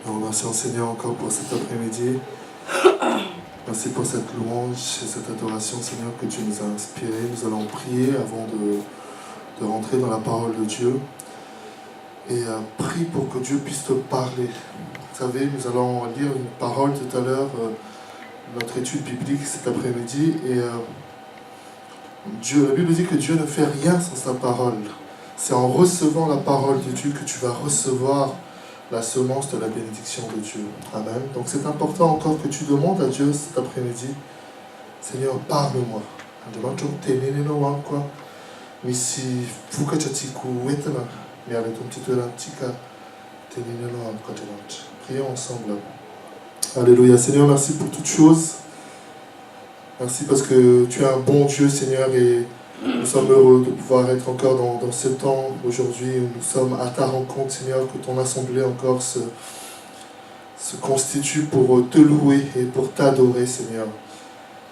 Nous remercions Seigneur encore pour cet après-midi. Merci pour cette louange et cette adoration, Seigneur, que tu nous as inspiré. Nous allons prier avant de rentrer dans la parole de Dieu. Et prie pour que Dieu puisse te parler. Vous savez, nous allons lire une parole tout à l'heure, notre étude biblique cet après-midi. Et la Bible dit que Dieu ne fait rien sans sa parole. C'est en recevant la parole de Dieu que tu vas recevoir la semence de la bénédiction de Dieu. Amen. Donc c'est important encore que tu demandes à Dieu cet après-midi, Seigneur, parle-moi. Prions ensemble. Alléluia. Seigneur, merci pour toutes choses. Merci parce que tu es un bon Dieu, Seigneur, et nous sommes heureux de pouvoir être encore dans ce temps aujourd'hui où nous sommes à ta rencontre, Seigneur, que ton assemblée encore se constitue pour te louer et pour t'adorer, Seigneur.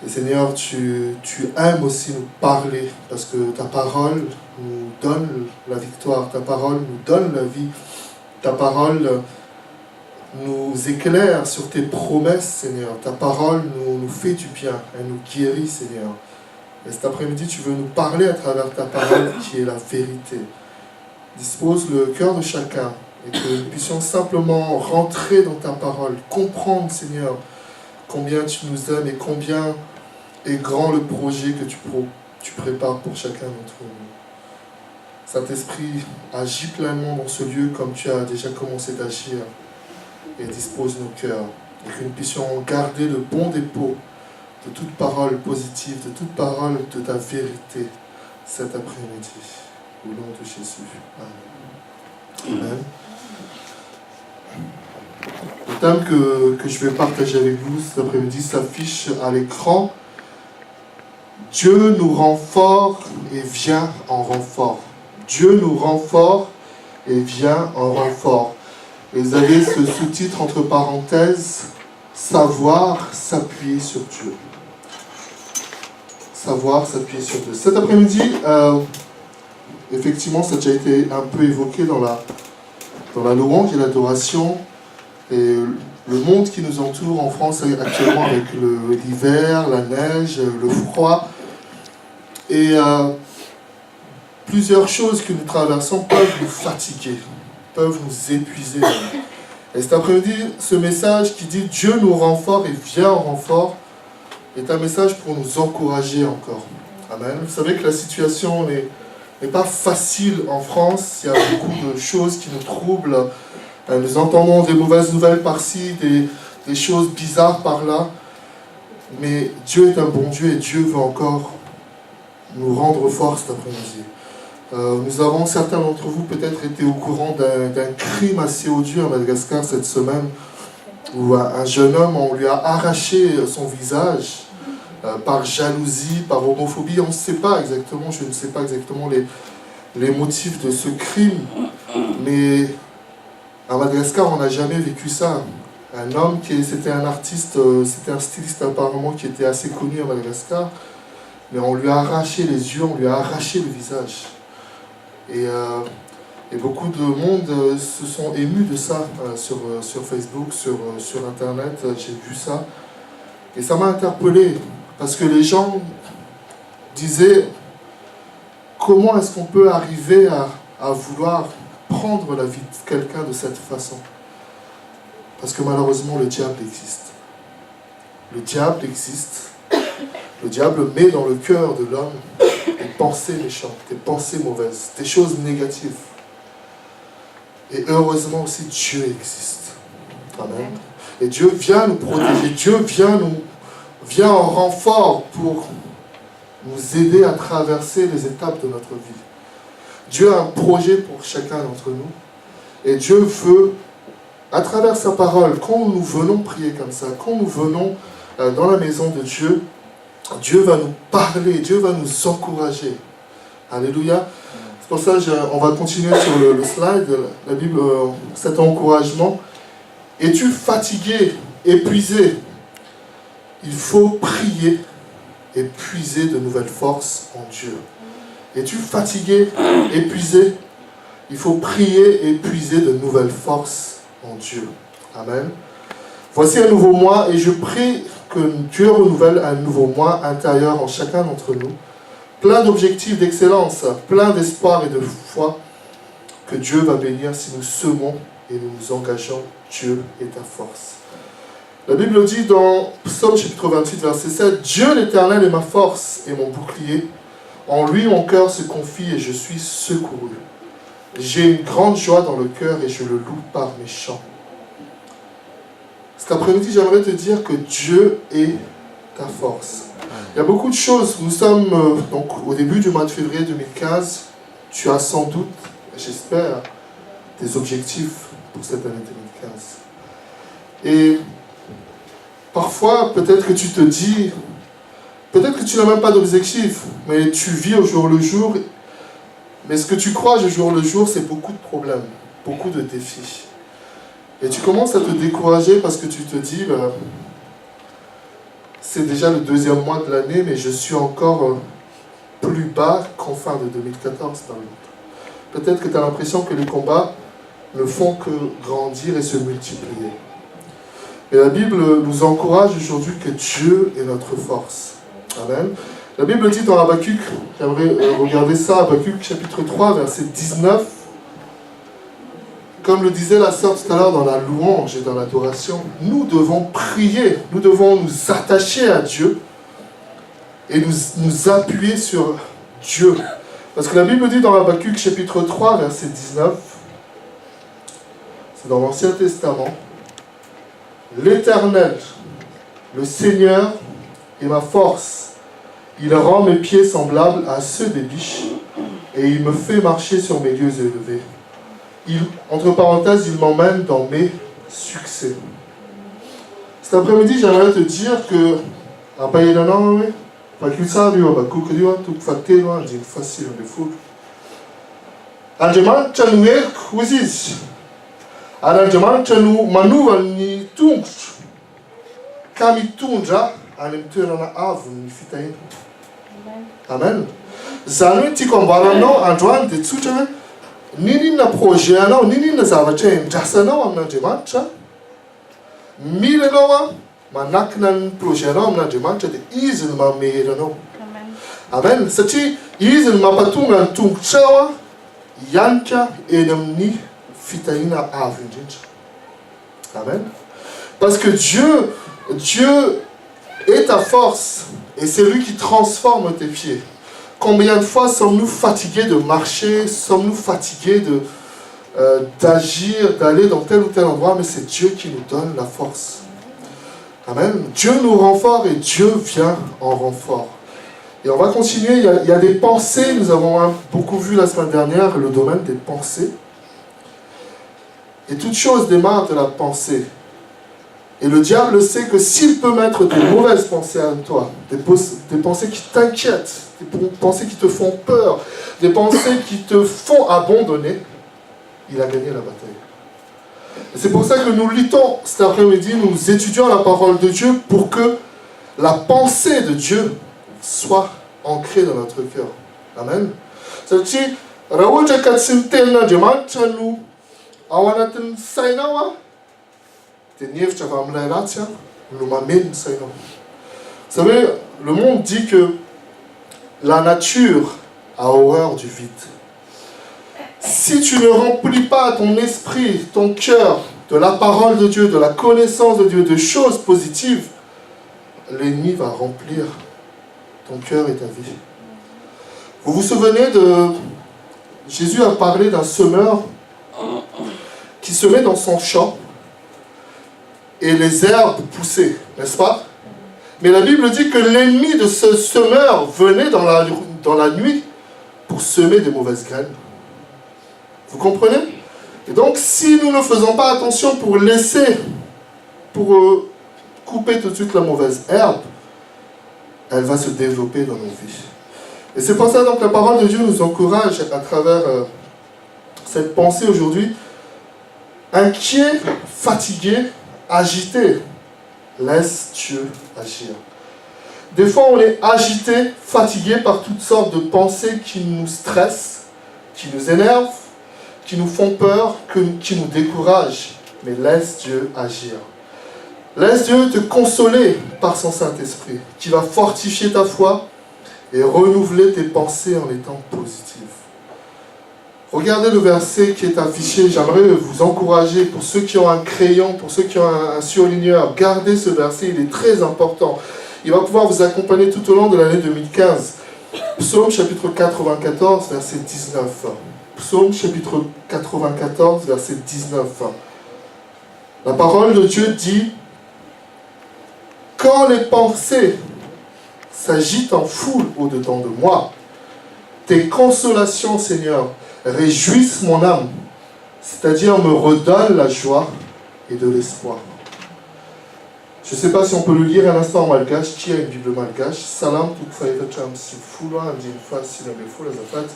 Et Seigneur, tu aimes aussi nous parler parce que ta parole nous donne la victoire, ta parole nous donne la vie, ta parole nous éclaire sur tes promesses, Seigneur. Ta parole nous fait du bien, elle nous guérit, Seigneur. Et cet après-midi, tu veux nous parler à travers ta parole qui est la vérité. Dispose le cœur de chacun et que nous puissions simplement rentrer dans ta parole, comprendre, Seigneur, combien tu nous aimes et combien est grand le projet que tu prépares pour chacun d'entre nous. Saint-Esprit, agis pleinement dans ce lieu comme tu as déjà commencé d'agir et dispose nos cœurs et que nous puissions garder le bon dépôt de toute parole positive, de toute parole de ta vérité cet après-midi. Au nom de Jésus. Amen. Amen. Le thème que je vais partager avec vous cet après-midi s'affiche à l'écran. Dieu nous rend forts et vient en renfort. Dieu nous rend forts et vient en renfort. Et vous avez ce sous-titre entre parenthèses, savoir s'appuyer sur Dieu. Savoir s'appuyer sur Dieu. Cet après-midi, effectivement, ça a déjà été un peu évoqué dans la louange et l'adoration. Et le monde qui nous entoure en France actuellement avec l'hiver, la neige, le froid. Et plusieurs choses que nous traversons peuvent nous fatiguer, peuvent nous épuiser. Et cet après-midi, ce message qui dit « Dieu nous rend forts et vient en renfort » est un message pour nous encourager encore. Amen. Vous savez que la situation n'est pas facile en France. Il y a beaucoup de choses qui nous troublent. Nous entendons des mauvaises nouvelles par-ci, des choses bizarres par-là. Mais Dieu est un bon Dieu et Dieu veut encore nous rendre forts cet après-midi. Nous avons, certains d'entre vous, peut-être été au courant d'un crime assez odieux à Madagascar cette semaine, où un jeune homme, on lui a arraché son visage par jalousie, par homophobie. On ne sait pas exactement, je ne sais pas exactement les motifs de ce crime, mais à Madagascar, on n'a jamais vécu ça. Un homme c'était un artiste, c'était un styliste apparemment qui était assez connu à Madagascar, mais on lui a arraché les yeux, on lui a arraché le visage. Et beaucoup de monde se sont émus de ça sur Facebook, sur Internet, j'ai vu ça. Et ça m'a interpellé, parce que les gens disaient, comment est-ce qu'on peut arriver à vouloir prendre la vie de quelqu'un de cette façon? Parce que malheureusement, le diable existe. Le diable existe. Le diable met dans le cœur de l'homme des pensées méchantes, des pensées mauvaises, des choses négatives. Et heureusement aussi, Dieu existe. Amen. Et Dieu vient nous protéger. Dieu vient en renfort pour nous aider à traverser les étapes de notre vie. Dieu a un projet pour chacun d'entre nous. Et Dieu veut, à travers sa parole, quand nous venons prier comme ça, quand nous venons dans la maison de Dieu, Dieu va nous parler, Dieu va nous encourager. Alléluia. C'est pour ça qu'on va continuer sur le slide, la Bible, cet encouragement. Es-tu fatigué, épuisé? Il faut prier et puiser de nouvelles forces en Dieu. Es-tu fatigué, épuisé? Il faut prier et puiser de nouvelles forces en Dieu. Amen. Voici un nouveau mois et je prie que Dieu renouvelle un nouveau mois intérieur en chacun d'entre nous, plein d'objectifs d'excellence, plein d'espoir et de foi, que Dieu va bénir si nous semons et nous nous engageons. Dieu est ta force. La Bible dit dans Psaume chapitre 28, verset 7, « Dieu l'Éternel est ma force et mon bouclier. En lui mon cœur se confie et je suis secouru. J'ai une grande joie dans le cœur et je le loue par mes chants. » Cet après-midi, j'aimerais te dire que Dieu est ta force. Il y a beaucoup de choses. Nous sommes donc au début du mois de février 2015. Tu as sans doute, j'espère, des objectifs pour cette année 2015. Et parfois, peut-être que tu te dis, peut-être que tu n'as même pas d'objectif, mais tu vis au jour le jour. Mais ce que tu crois au jour le jour, c'est beaucoup de problèmes, beaucoup de défis. Et tu commences à te décourager parce que tu te dis, c'est déjà le deuxième mois de l'année, mais je suis encore plus bas qu'en fin de 2014, par exemple. Peut-être que tu as l'impression que les combats ne font que grandir et se multiplier. Et la Bible nous encourage aujourd'hui que Dieu est notre force. Amen. La Bible dit dans Habakkuk, j'aimerais regarder ça, Habakkuk chapitre 3, verset 19, comme le disait la sœur tout à l'heure dans la louange et dans l'adoration, nous devons prier, nous devons nous attacher à Dieu et nous appuyer sur Dieu. Parce que la Bible dit dans Habakkuk chapitre 3, verset 19, c'est dans l'Ancien Testament, « L'Éternel, le Seigneur, est ma force. Il rend mes pieds semblables à ceux des biches et il me fait marcher sur mes lieux élevés. Entre parenthèses, il m'emmène dans mes succès. » Cet après-midi, j'aimerais te dire que un pays d'un an, pas qu'il s'arrive, bah, coucou, tout facté, loin, dit facile, de fou. Anjaman, chanuer, kouziz. Anjaman, chanu, manuva, ni tung. Kami tunja, anem turana avu, ni fitaïn. Amen. Zanui, tikombarano, anjoan, de tsuchame. Nini na projet anao, nini na zavatra endrasanao amin'Andriamanitra, mila anao manakina ny projet anao amin'Andriamanitra dia izy no mamehery anao. Amen. Satria izy no mampatonga ny tongotrao hianika eny amin'ny fitahiana avo indrindra. Amen. Parce que Dieu est ta force et c'est lui qui transforme tes pieds. Combien de fois sommes-nous fatigués de marcher, sommes-nous fatigués d'agir, d'aller dans tel ou tel endroit, mais c'est Dieu qui nous donne la force. Amen. Dieu nous rend fort et Dieu vient en renfort. Et on va continuer, il y a des pensées, nous avons beaucoup vu la semaine dernière le domaine des pensées. Et toute chose démarre de la pensée. Et le diable sait que s'il peut mettre des mauvaises pensées à toi, des pensées qui t'inquiètent, des pensées qui te font peur, des pensées qui te font abandonner, il a gagné la bataille. Et c'est pour ça que nous luttons cet après-midi, nous étudions la parole de Dieu pour que la pensée de Dieu soit ancrée dans notre cœur. Amen. C'est-à-dire, vous savez, le monde dit que la nature a horreur du vide. Si tu ne remplis pas ton esprit, ton cœur de la parole de Dieu, de la connaissance de Dieu, de choses positives, l'ennemi va remplir ton cœur et ta vie. Vous vous souvenez de... Jésus a parlé d'un semeur qui semait dans son champ et les herbes poussaient, n'est-ce pas? Mais la Bible dit que l'ennemi de ce semeur venait dans la nuit pour semer des mauvaises graines. Vous comprenez? Et donc, si nous ne faisons pas attention pour couper tout de suite la mauvaise herbe, elle va se développer dans nos vies. Et c'est pour ça donc la parole de Dieu nous encourage à travers cette pensée aujourd'hui. Inquiet, fatigué, agité, laisse Dieu agir. Des fois, on est agité, fatigué par toutes sortes de pensées qui nous stressent, qui nous énervent, qui nous font peur, qui nous découragent. mais laisse Dieu agir. Laisse Dieu te consoler par son Saint-Esprit, qui va fortifier ta foi et renouveler tes pensées en étant positives. Regardez le verset qui est affiché. J'aimerais vous encourager, pour ceux qui ont un crayon, pour ceux qui ont un surligneur, gardez ce verset, il est très important. Il va pouvoir vous accompagner tout au long de l'année 2015. Psaume chapitre 94, verset 19. Psaume chapitre 94, verset 19. La parole de Dieu dit: quand les pensées s'agitent en foule au-dedans de moi, tes consolations, Seigneur, réjouissent mon âme, c'est-à-dire me redonnent la joie et de l'espoir. Je ne sais pas si on peut le lire un instant en malgache. Qui a une Bible malgache? Salam tukfaïvacham si foula andin fa si le foula zafat.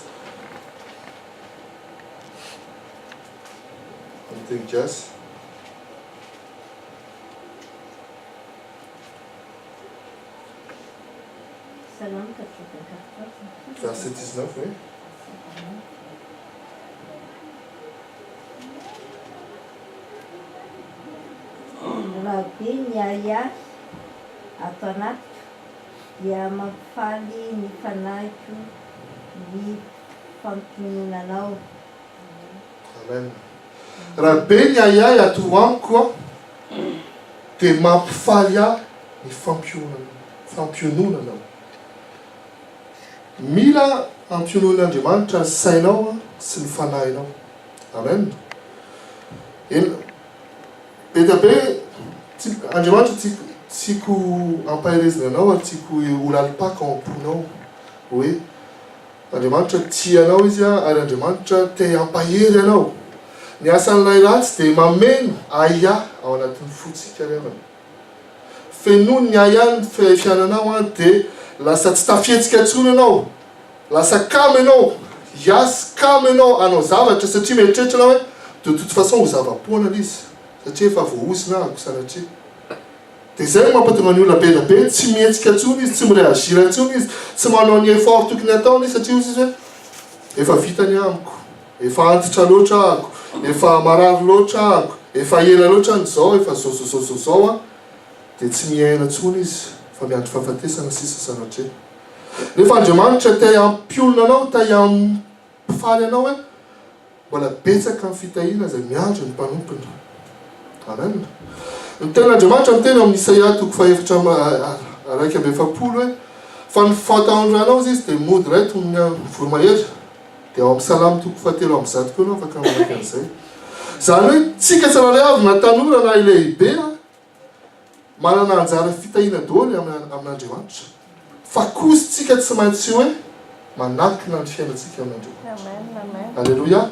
Antenkas. Salam 94. Verset 19, oui. Rabi nyaya atanat dia mafaly ny fanaiko ny fampinonanao. Amen. Rabe nyaya ya tuamkwa te mapfalia ni fampiononanao. Mila ampionon'Andriamanitra ny sainao sy ny fanahinao. Amen. Betabe Andriamanitra tiako ampahelezana anao ary tiako holalipaka ao am-ponao hoe Andriamanitra tia anao izy ary Andriamanitra te ampahery anao. Ny asan'ilay ratsy dia mameno aia ao anatin'ny fotsika rerana. Fenoy ny aia ny fiainanao dia lasa tsy tafihetsika intsony anao, lasa kamo ianao, hiasy kamo ianao anao zavatra satria mieritreritra anao hoe de toute façon ho zava-poana izy satria efa voaosina ako sanatria. Dia izay mampatonga ny olona be da be tsy mihetsika intsony izy, tsy mireagira intsony izy, tsy manao ny effort tokony ataony izy satria izy hoe efa vitany amiko, efa antitra loatra ako, efa marary loatra ako, efa ela loatra n'izao, efa zao dia tsy miaina intsony izy, fa miandry fahafatesana sisa sanatria. Nefa Andriamanitra te hampiolona anao, te hampifaly anao hoe mbola betsaka ny fitahiana izay miandry ny mpanompony. Amen. Ny ten'Andriamanitra miteny amin'ny Isaia toko fahaefatra araiky amby efapolo hoe fa ny fatahoranao izy dia mody raito ny voromahery. Dia ao amin'ny Salamy toko fahatelo amby zato koa anao afaka manaiky an'izay. Izany hoe tsika tsirairay avy na tanora na lehibe manana anjara fitahiana daholo amin'Andriamanitra. Fa kosa tsika tsy maintsy hoe manakina ny fiainantsika amin'Andriamanitra. Alléluia.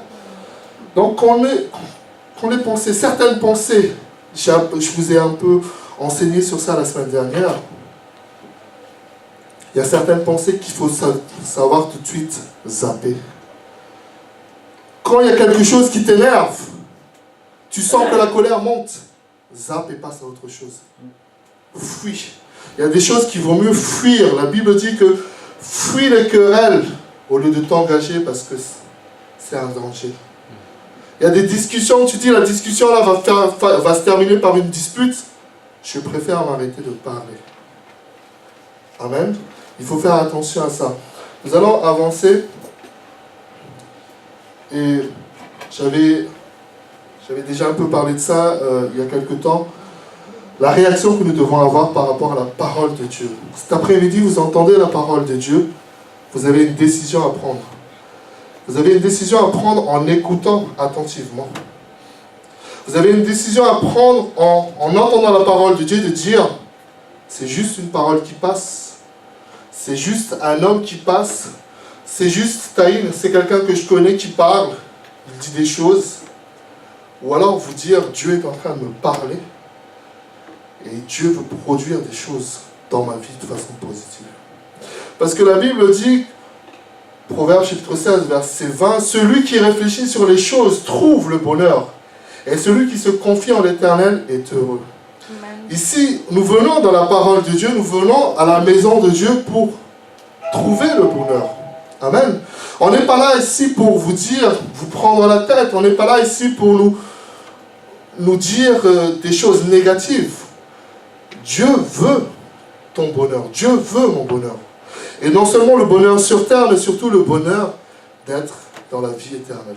Donc quand les pensées, certaines pensées, je vous ai un peu enseigné sur ça la semaine dernière. Il y a certaines pensées qu'il faut savoir tout de suite zapper. Quand il y a quelque chose qui t'énerve, tu sens que la colère monte, zappe et passe à autre chose. Fuis. Il y a des choses qu'il vaut mieux fuir. La Bible dit que fuis les querelles au lieu de t'engager parce que c'est un danger. Il y a des discussions, tu dis la discussion là va se terminer par une dispute. Je préfère m'arrêter de parler. Amen. Il faut faire attention à ça. Nous allons avancer. Et j'avais déjà un peu parlé de ça il y a quelque temps. La réaction que nous devons avoir par rapport à la parole de Dieu. Cet après-midi, vous entendez la parole de Dieu. Vous avez une décision à prendre. Vous avez une décision à prendre en écoutant attentivement. Vous avez une décision à prendre en entendant la parole de Dieu, de dire, c'est juste une parole qui passe. C'est juste un homme qui passe. C'est juste Taïn, c'est quelqu'un que je connais qui parle. Il dit des choses. Ou alors vous dire, Dieu est en train de me parler. Et Dieu veut produire des choses dans ma vie de façon positive. Parce que la Bible dit, Proverbe chapitre 16, verset 20, « Celui qui réfléchit sur les choses trouve le bonheur, et celui qui se confie en l'Éternel est heureux. » Ici, nous venons dans la parole de Dieu, nous venons à la maison de Dieu pour trouver le bonheur. Amen. On n'est pas là ici pour vous dire, vous prendre la tête, on n'est pas là ici pour nous nous dire des choses négatives. Dieu veut ton bonheur. Dieu veut mon bonheur. Et non seulement le bonheur sur terre, mais surtout le bonheur d'être dans la vie éternelle.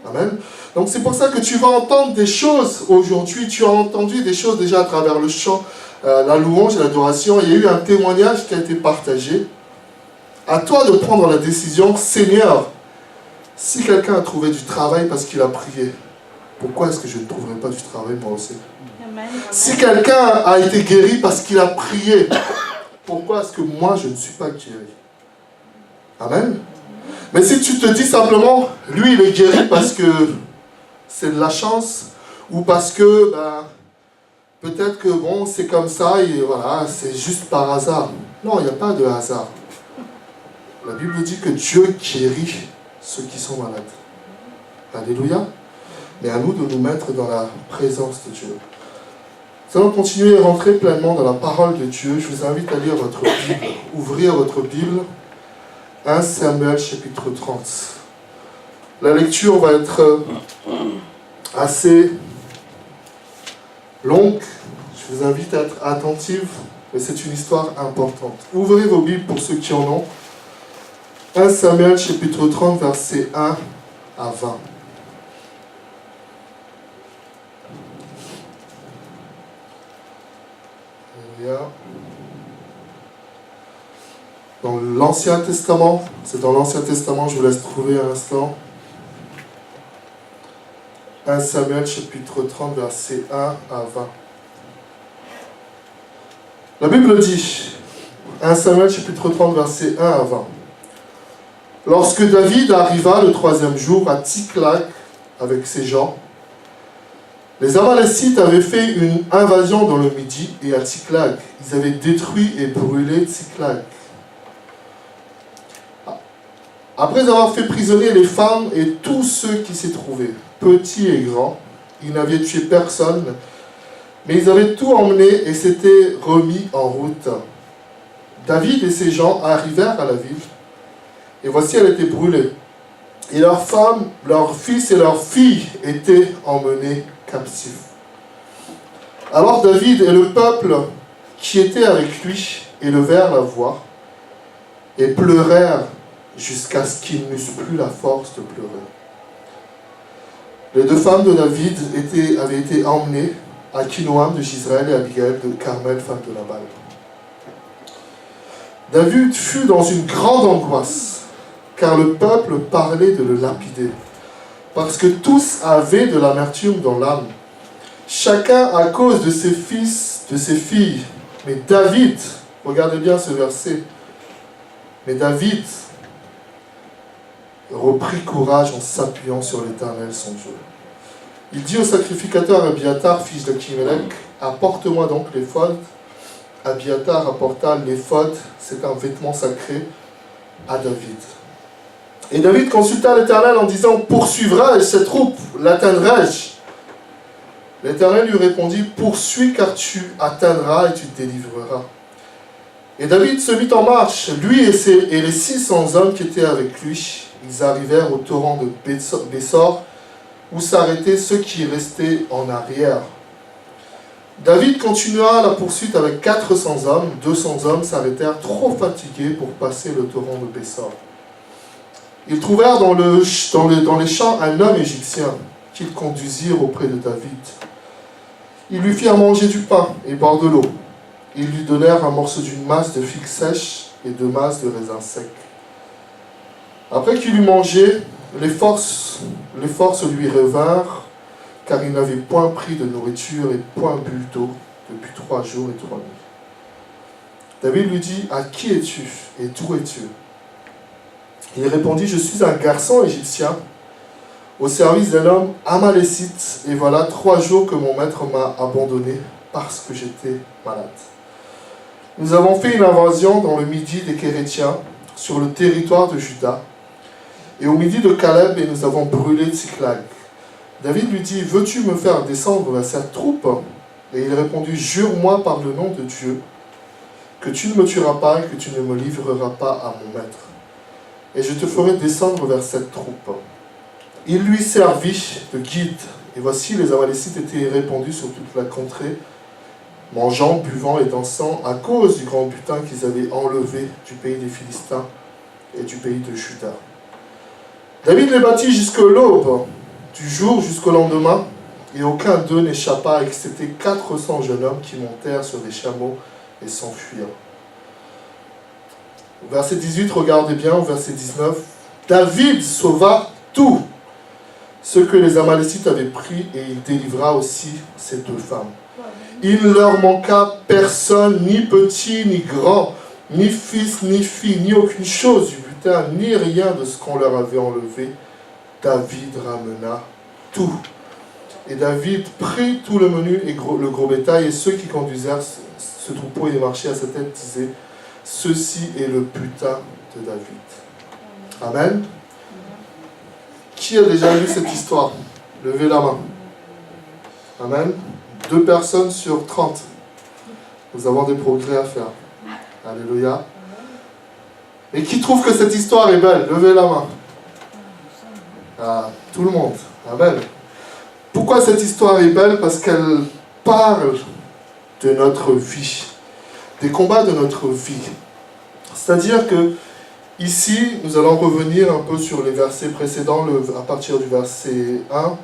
Amen. Donc c'est pour ça que tu vas entendre des choses aujourd'hui. Tu as entendu des choses déjà à travers le chant, la louange et l'adoration. Il y a eu un témoignage qui a été partagé. À toi de prendre la décision, Seigneur, si quelqu'un a trouvé du travail parce qu'il a prié, pourquoi est-ce que je ne trouverai pas du travail moi aussi? Amen. Si quelqu'un a été guéri parce qu'il a prié, pourquoi est-ce que moi je ne suis pas guéri? Amen. Mais si tu te dis simplement, lui il est guéri parce que c'est de la chance, ou parce que peut-être que bon c'est comme ça et voilà, c'est juste par hasard. Non, il n'y a pas de hasard. La Bible dit que Dieu guérit ceux qui sont malades. Alléluia. Mais à nous de nous mettre dans la présence de Dieu. Nous allons continuer et rentrer pleinement dans la parole de Dieu. Je vous invite à lire votre Bible, ouvrir votre Bible. 1 Samuel chapitre 30. La lecture va être assez longue. Je vous invite à être attentifs, mais c'est une histoire importante. Ouvrez vos Bibles pour ceux qui en ont. 1 Samuel chapitre 30, versets 1 à 20. Dans l'Ancien Testament, c'est dans l'Ancien Testament, je vous laisse trouver un instant. 1 Samuel chapitre 30, versets 1 à 20. La Bible dit, 1 Samuel chapitre 30, versets 1 à 20. Lorsque David arriva le 3e jour à Tsiklag avec ses gens, les Amalécites avaient fait une invasion dans le Midi et à Tsiklag. Ils avaient détruit et brûlé Tsiklag. Après avoir fait prisonnier les femmes et tous ceux qui s'y trouvaient, petits et grands, ils n'avaient tué personne, mais ils avaient tout emmené et s'étaient remis en route. David et ses gens arrivèrent à la ville, et voici elle était brûlée. Et leurs femmes, leurs fils et leurs filles étaient emmenés captifs. Alors David et le peuple qui était avec lui élevèrent la voix et pleurèrent jusqu'à ce qu'ils n'eussent plus la force de pleurer. Les 2 femmes de David avaient été emmenées, Akinoam de Gisraël et Abigail de Carmel, femme de Nabal. David fut dans une grande angoisse, car le peuple parlait de le lapider, parce que tous avaient de l'amertume dans l'âme, chacun à cause de ses fils, de ses filles. Mais David, regardez bien ce verset, mais David reprit courage en s'appuyant sur l'Éternel son Dieu. Il dit au sacrificateur Abiatar, fils de Kimelech, apporte-moi donc l'éphod. Abiatar apporta l'éphod, c'est un vêtement sacré, à David. Et David consulta l'Éternel en disant, poursuivrai-je cette troupe, l'atteindrai-je? L'Éternel lui répondit, poursuis car tu atteindras et tu te délivreras. Et David se mit en marche, lui et les 600 hommes qui étaient avec lui. Ils arrivèrent au torrent de Bessor, où s'arrêtaient ceux qui restaient en arrière. David continua la poursuite avec 400 hommes. 200 hommes s'arrêtèrent trop fatigués pour passer le torrent de Bessor. Ils trouvèrent dans les champs un homme égyptien qu'ils conduisirent auprès de David. Ils lui firent manger du pain et boire de l'eau. Ils lui donnèrent un morceau d'une masse de figues sèches et 2 masses de raisins secs. Après qu'il eut mangé, les forces lui revinrent, car il n'avait point pris de nourriture et point bu d'eau depuis 3 jours et 3 nuits. David lui dit, à qui es-tu et d'où es-tu? Il répondit, je suis un garçon égyptien, au service d'un homme amalécite, et voilà 3 jours que mon maître m'a abandonné parce que j'étais malade. Nous avons fait une invasion dans le Midi des Kérétiens, sur le territoire de Juda, et au Midi de Caleb, et nous avons brûlé Tsiklag. David lui dit, veux-tu me faire descendre vers cette troupe? Et il répondit, jure-moi par le nom de Dieu, que tu ne me tueras pas et que tu ne me livreras pas à mon maître. Et je te ferai descendre vers cette troupe. Il lui servit de guide Et voici, les Amalécites étaient répandus sur toute la contrée, mangeant, buvant et dansant à cause du grand butin qu'ils avaient enlevé du pays des Philistins et du pays de Juda. David les battit jusqu'à l'aube, du jour jusqu'au lendemain, et aucun d'eux n'échappa, excepté 400 jeunes hommes qui montèrent sur des chameaux et s'enfuirent. Au verset 18, regardez bien, au verset 19, David sauva tout ce que les Amalécites avaient pris, et il délivra aussi ces deux femmes. Il ne leur manqua personne, ni petit, ni grand, ni fils, ni fille, ni aucune chose du butin, ni rien de ce qu'on leur avait enlevé. David ramena tout. Et David prit tout le menu et le gros bétail, et ceux qui conduisèrent ce troupeau et marchaient à sa tête disaient, ceci est le butin de David. Amen. Qui a déjà lu cette histoire? Levez la main. Amen. 2 personnes sur 30. Nous avons des progrès à faire. Alléluia. Et qui trouve que cette histoire est belle? Levez la main. Ah, tout le monde. Amen. Pourquoi cette histoire est belle? Parce qu'elle parle de notre vie. Des combats de notre vie. C'est-à-dire que ici, nous allons revenir un peu sur les versets précédents, à partir du verset 1.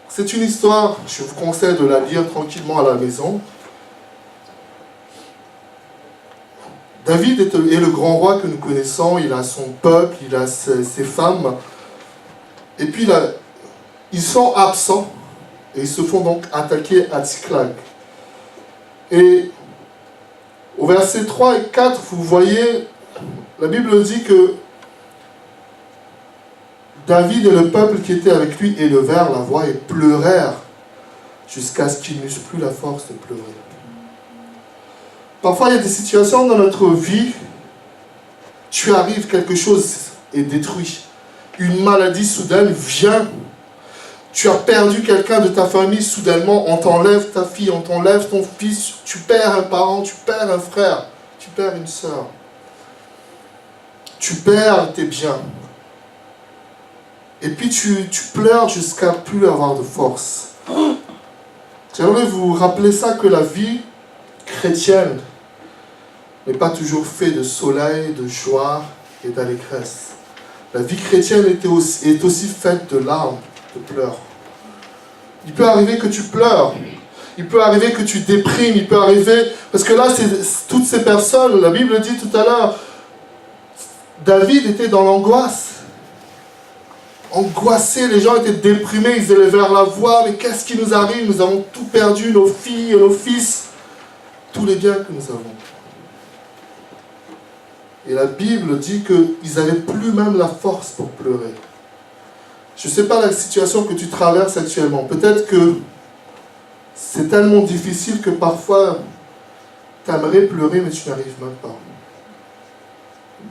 C'est une histoire, je vous conseille de la lire tranquillement à la maison. David est le grand roi que nous connaissons, il a son peuple, il a ses femmes. Et puis ils sont absents et ils se font donc attaquer à Tsiklag. Et au verset 3 et 4, vous voyez, la Bible dit que David et le peuple qui était avec lui élevèrent la voix et pleurèrent jusqu'à ce qu'ils n'eussent plus la force de pleurer. Parfois, il y a des situations dans notre vie, tu arrives, quelque chose est détruit. Une maladie soudaine vient. Tu as perdu quelqu'un de ta famille, soudainement, on t'enlève ta fille, on t'enlève ton fils, tu perds un parent, tu perds un frère, tu perds une sœur. Tu perds tes biens. Et puis tu pleures jusqu'à plus avoir de force. J'aimerais vous rappeler ça, que la vie chrétienne n'est pas toujours faite de soleil, de joie et d'allégresse. La vie chrétienne est aussi faite de larmes, de pleurs. Il peut arriver que tu pleures, il peut arriver que tu déprimes, il peut arriver... Parce que là, toutes ces personnes, la Bible dit tout à l'heure, David était dans l'angoisse. Angoissé, les gens étaient déprimés, ils élevèrent la voix, mais qu'est-ce qui nous arrive? Nous avons tout perdu, nos filles et nos fils, tous les biens que nous avons. Et la Bible dit qu'ils n'avaient plus même la force pour pleurer. Je ne sais pas la situation que tu traverses actuellement. Peut-être que c'est tellement difficile que parfois tu aimerais pleurer, mais tu n'arrives même pas.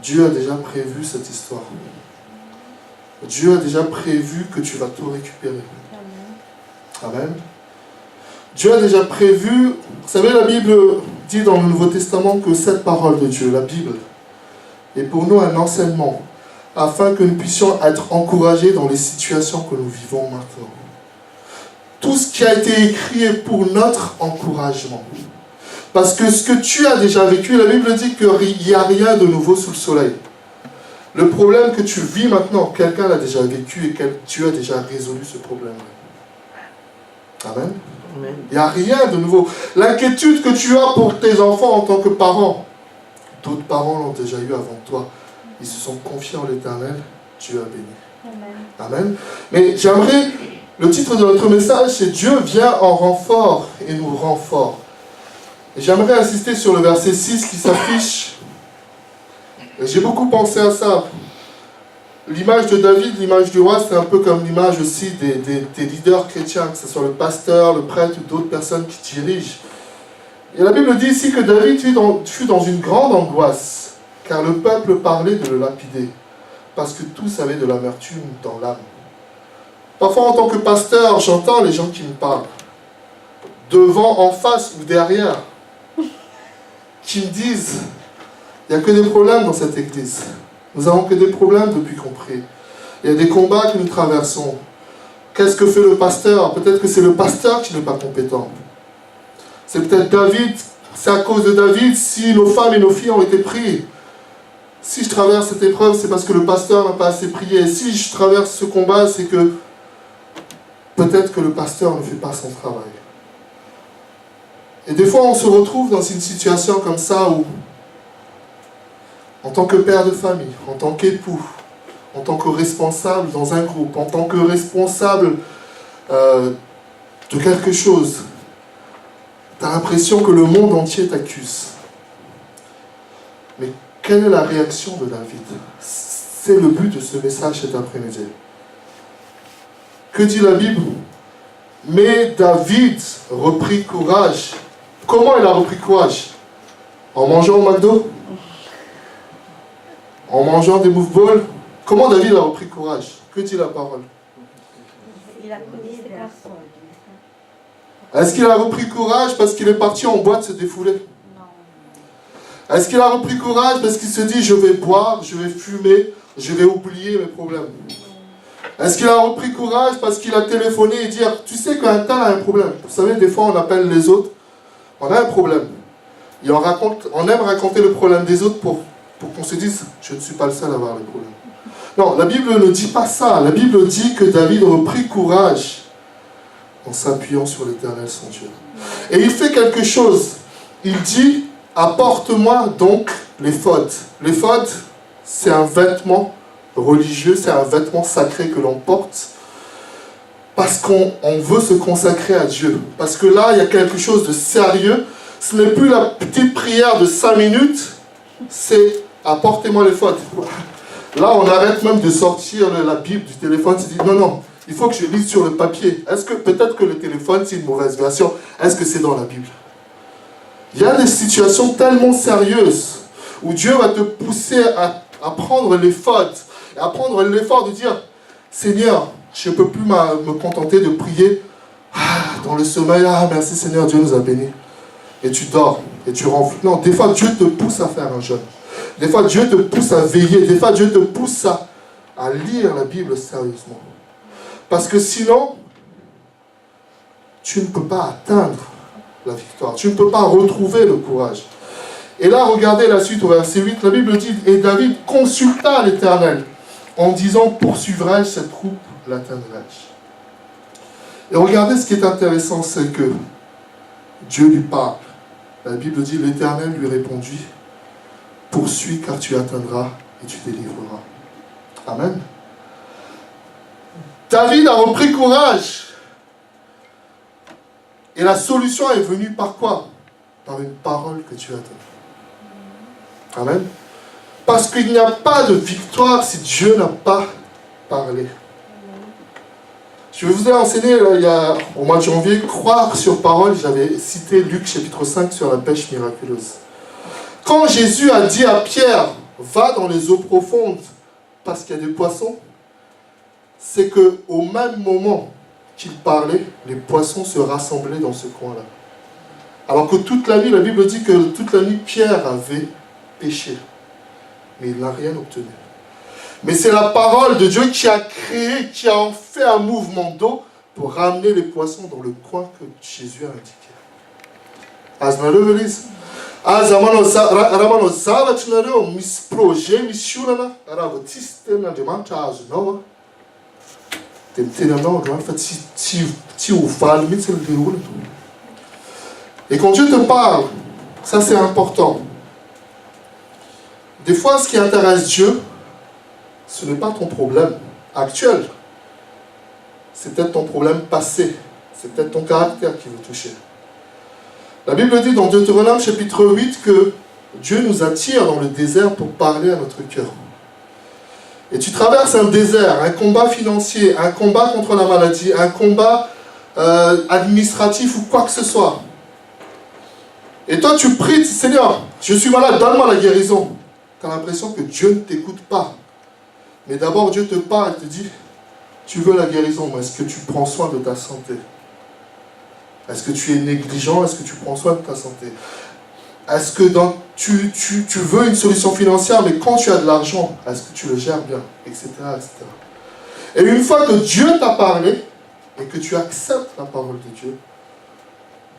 Dieu a déjà prévu cette histoire. Dieu a déjà prévu que tu vas tout récupérer. Amen. Dieu a déjà prévu... Vous savez, la Bible dit dans le Nouveau Testament que cette parole de Dieu, la Bible, est pour nous un enseignement, afin que nous puissions être encouragés dans les situations que nous vivons maintenant. Tout ce qui a été écrit est pour notre encouragement. Parce que ce que tu as déjà vécu, la Bible dit qu'il n'y a rien de nouveau sous le soleil. Le problème que tu vis maintenant, quelqu'un l'a déjà vécu et tu as déjà résolu ce problème. Amen. Amen. Il n'y a rien de nouveau. L'inquiétude que tu as pour tes enfants en tant que parent, d'autres parents l'ont déjà eu avant toi. Ils se sont confiés en l'Éternel, Dieu a béni. Amen. Amen. Mais j'aimerais, le titre de notre message, c'est Dieu vient en renfort et nous rend forts. Et j'aimerais insister sur le verset 6 qui s'affiche. Et j'ai beaucoup pensé à ça. L'image de David, l'image du roi, c'est un peu comme l'image aussi des leaders chrétiens, que ce soit le pasteur, le prêtre ou d'autres personnes qui dirigent. Et la Bible dit ici que David fut dans une grande angoisse, car le peuple parlait de le lapider, parce que tous avaient de l'amertume dans l'âme. Parfois, en tant que pasteur, j'entends les gens qui me parlent, devant, en face ou derrière, qui me disent, il n'y a que des problèmes dans cette église. Nous n'avons que des problèmes depuis qu'on prie. Il y a des combats que nous traversons. Qu'est-ce que fait le pasteur? Peut-être que c'est le pasteur qui n'est pas compétent. C'est peut-être David, c'est à cause de David si nos femmes et nos filles ont été priées. Si je traverse cette épreuve, c'est parce que le pasteur n'a pas assez prié. Et si je traverse ce combat, c'est que peut-être que le pasteur ne fait pas son travail. Et des fois, on se retrouve dans une situation comme ça où, en tant que père de famille, en tant qu'époux, en tant que responsable dans un groupe, en tant que responsable de quelque chose, tu as l'impression que le monde entier t'accuse. Mais quelle est la réaction de David? C'est le but de ce message cet après-midi. Que dit la Bible? Mais David reprit courage. Comment il a repris courage? En mangeant au McDo? En mangeant des moveballs? Comment David a repris courage? Que dit la parole? Il a connu ses garçons. Est-ce qu'il a repris courage parce qu'il est parti en boîte se défouler? Non. Est-ce qu'il a repris courage parce qu'il se dit je vais boire, je vais fumer, je vais oublier mes problèmes? Est-ce qu'il a repris courage parce qu'il a téléphoné et dit tu sais qu'un tel a un problème? Vous savez, des fois on appelle les autres, on a un problème. Et on aime raconter le problème des autres pour qu'on se dise je ne suis pas le seul à avoir le problème. Non, la Bible ne dit pas ça. La Bible dit que David reprit courage en s'appuyant sur l'Éternel son Dieu. Et il fait quelque chose. Il dit, apporte-moi donc l'éphod. L'éphod, c'est un vêtement religieux, c'est un vêtement sacré que l'on porte parce qu'on veut se consacrer à Dieu. Parce que là, il y a quelque chose de sérieux. Ce n'est plus la petite prière de 5 minutes, c'est apportez-moi l'éphod. Là, on arrête même de sortir la Bible du téléphone. On se dit, non, il faut que je lise sur le papier. Est-ce que peut-être que le téléphone, c'est une mauvaise version? Est-ce que c'est dans la Bible? Il y a des situations tellement sérieuses où Dieu va te pousser à prendre l'éphod, à prendre l'effort de dire, Seigneur, je ne peux plus me contenter de prier dans le sommeil. Merci Seigneur, Dieu nous a bénis. Et tu dors, et tu ronfles. Non, des fois, Dieu te pousse à faire un jeûne. Des fois, Dieu te pousse à veiller. Des fois, Dieu te pousse à lire la Bible sérieusement. Parce que sinon, tu ne peux pas atteindre la victoire. Tu ne peux pas retrouver le courage. Et là, regardez la suite au verset 8. La Bible dit, et David consulta l'Éternel en disant, poursuivrai-je cette troupe, l'atteindrai-je? Et regardez ce qui est intéressant, c'est que Dieu lui parle. La Bible dit, l'Éternel lui répondit, poursuis car tu atteindras et tu délivreras. Amen. David a repris courage. Et la solution est venue par quoi? Par une parole que tu as donnée. Amen. Parce qu'il n'y a pas de victoire si Dieu n'a pas parlé. Je vous ai enseigné au mois de janvier, croire sur parole. J'avais cité Luc chapitre 5 sur la pêche miraculeuse. Quand Jésus a dit à Pierre, va dans les eaux profondes parce qu'il y a des poissons, c'est qu'au même moment qu'il parlait, les poissons se rassemblaient dans ce coin-là. Alors que toute la nuit, la Bible dit que toute la nuit, Pierre avait péché. Mais il n'a rien obtenu. Mais c'est la parole de Dieu qui a créé, qui a fait un mouvement d'eau pour ramener les poissons dans le coin que Jésus a indiqué. Et quand Dieu te parle, ça c'est important. Des fois, ce qui intéresse Dieu, ce n'est pas ton problème actuel. C'est peut-être ton problème passé. C'est peut-être ton caractère qui veut toucher. La Bible dit dans Deutéronome chapitre 8 que Dieu nous attire dans le désert pour parler à notre cœur. Et tu traverses un désert, un combat financier, un combat contre la maladie, un combat administratif ou quoi que ce soit. Et toi tu pries, Seigneur, je suis malade, donne-moi la guérison. Tu as l'impression que Dieu ne t'écoute pas. Mais d'abord Dieu te parle et te dit, tu veux la guérison, mais est-ce que tu prends soin de ta santé? Est-ce que tu es négligent? Est-ce que tu prends soin de ta santé? Est-ce que tu veux une solution financière, mais quand tu as de l'argent, est-ce que tu le gères bien? Etc., etc. Et une fois que Dieu t'a parlé, et que tu acceptes la parole de Dieu,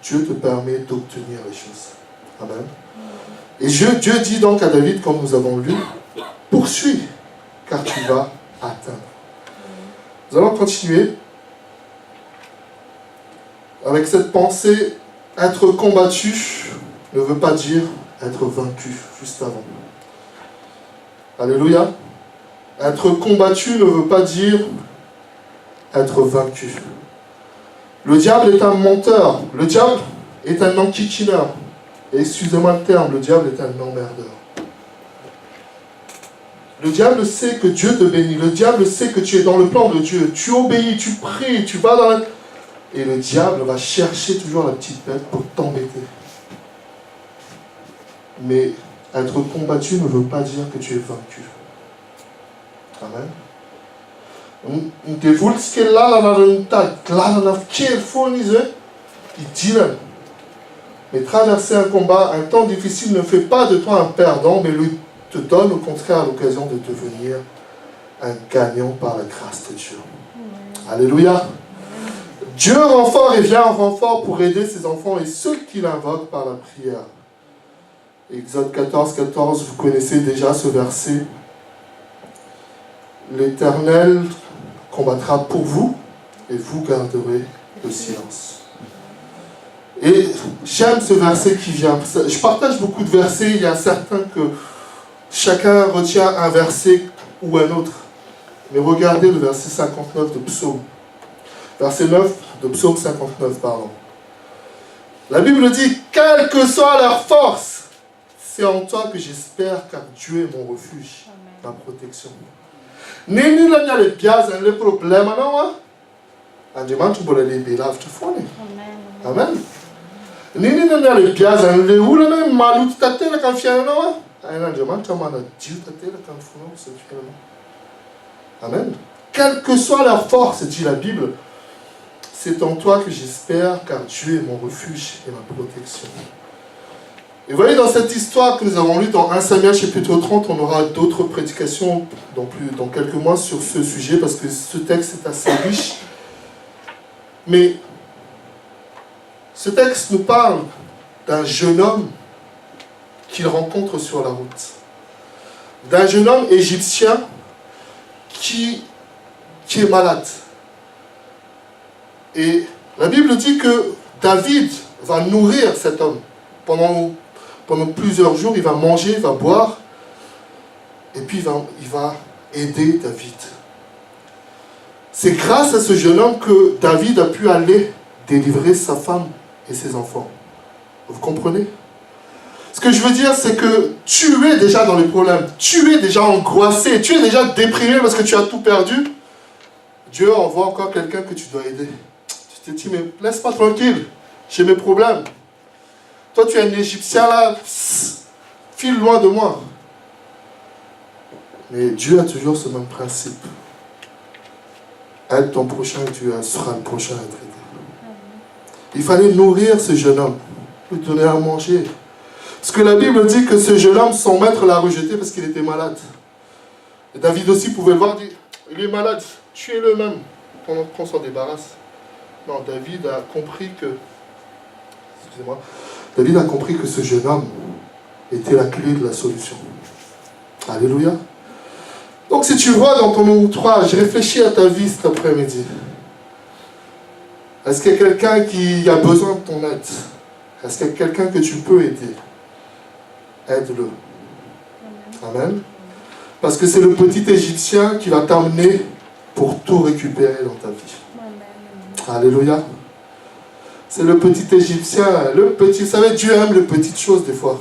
Dieu te permet d'obtenir les choses. Amen. Et Dieu dit donc à David, comme nous avons lu, poursuis, car tu vas atteindre. Nous allons continuer avec cette pensée. Être combattu ne veut pas dire être vaincu, juste avant. Alléluia. Être combattu ne veut pas dire être vaincu. Le diable est un menteur. Le diable est un enquiquineur. Et excusez-moi le terme, le diable est un emmerdeur. Le diable sait que Dieu te bénit. Le diable sait que tu es dans le plan de Dieu. Tu obéis, tu pries, tu vas dans la... Et le diable va chercher toujours la petite bête pour t'embêter. Mais être combattu ne veut pas dire que tu es vaincu. Amen. Mais traverser un combat, un temps difficile ne fait pas de toi un perdant, mais lui te donne au contraire l'occasion de devenir un gagnant par la grâce de Dieu. Alléluia. Dieu renfort et vient en renfort pour aider ses enfants et ceux qui l'invoquent par la prière. Exode 14, 14, vous connaissez déjà ce verset. L'Éternel combattra pour vous et vous garderez le silence. Et j'aime ce verset qui vient. Je partage beaucoup de versets. Il y a certains que chacun retient un verset ou un autre. Mais regardez le verset 59 de Psaume. Verset 9 de Psaume 59, pardon. La Bible dit, quelle que soit leur force, c'est en toi que j'espère, car Dieu est mon refuge, ma protection. Nini la les biazes, les problèmes, non? Andiment tu pourrais les bélaves, tu fous. Amen. Nini la les biazes, les houles, les malous, tu t'attends la confiance, non? Andiment tu m'en as dit, tu t'attends la confiance, amen. Quelle que soit leur force, dit la Bible, c'est en toi que j'espère, car Dieu est mon refuge et ma protection. Et vous voyez, dans cette histoire que nous avons lue dans 1 Samuel chapitre 30, on aura d'autres prédications dans quelques mois sur ce sujet, parce que ce texte est assez riche. Mais ce texte nous parle d'un jeune homme qu'il rencontre sur la route. D'un jeune homme égyptien qui est malade. Et la Bible dit que David va nourrir cet homme. Pendant plusieurs jours, il va manger, il va boire. Et puis il va aider David. C'est grâce à ce jeune homme que David a pu aller délivrer sa femme et ses enfants. Vous comprenez? Ce que je veux dire, c'est que tu es déjà dans les problèmes. Tu es déjà angoissé. Tu es déjà déprimé parce que tu as tout perdu. Dieu envoie encore quelqu'un que tu dois aider. Tu te dis, mais laisse-moi tranquille. J'ai mes problèmes. Toi, tu es un Égyptien là. File loin de moi. Mais Dieu a toujours ce même principe. Aide ton prochain et tu seras le prochain à être aidé. Il fallait nourrir ce jeune homme. Lui donner à manger. Parce que la Bible dit que ce jeune homme, son maître l'a rejeté parce qu'il était malade. Et David aussi pouvait le voir, dire, il est malade, tuez-le même, qu'on s'en débarrasse. Non, David a compris que, David a compris que ce jeune homme était la clé de la solution. Alléluia. Donc si tu vois dans ton outrage, réfléchis à ta vie cet après-midi. Est-ce qu'il y a quelqu'un qui a besoin de ton aide? Est-ce qu'il y a quelqu'un que tu peux aider? Aide-le. Amen. Parce que c'est le petit Égyptien qui va t'amener pour tout récupérer dans ta vie. Alléluia. C'est le petit Égyptien, vous savez, Dieu aime les petites choses des fois.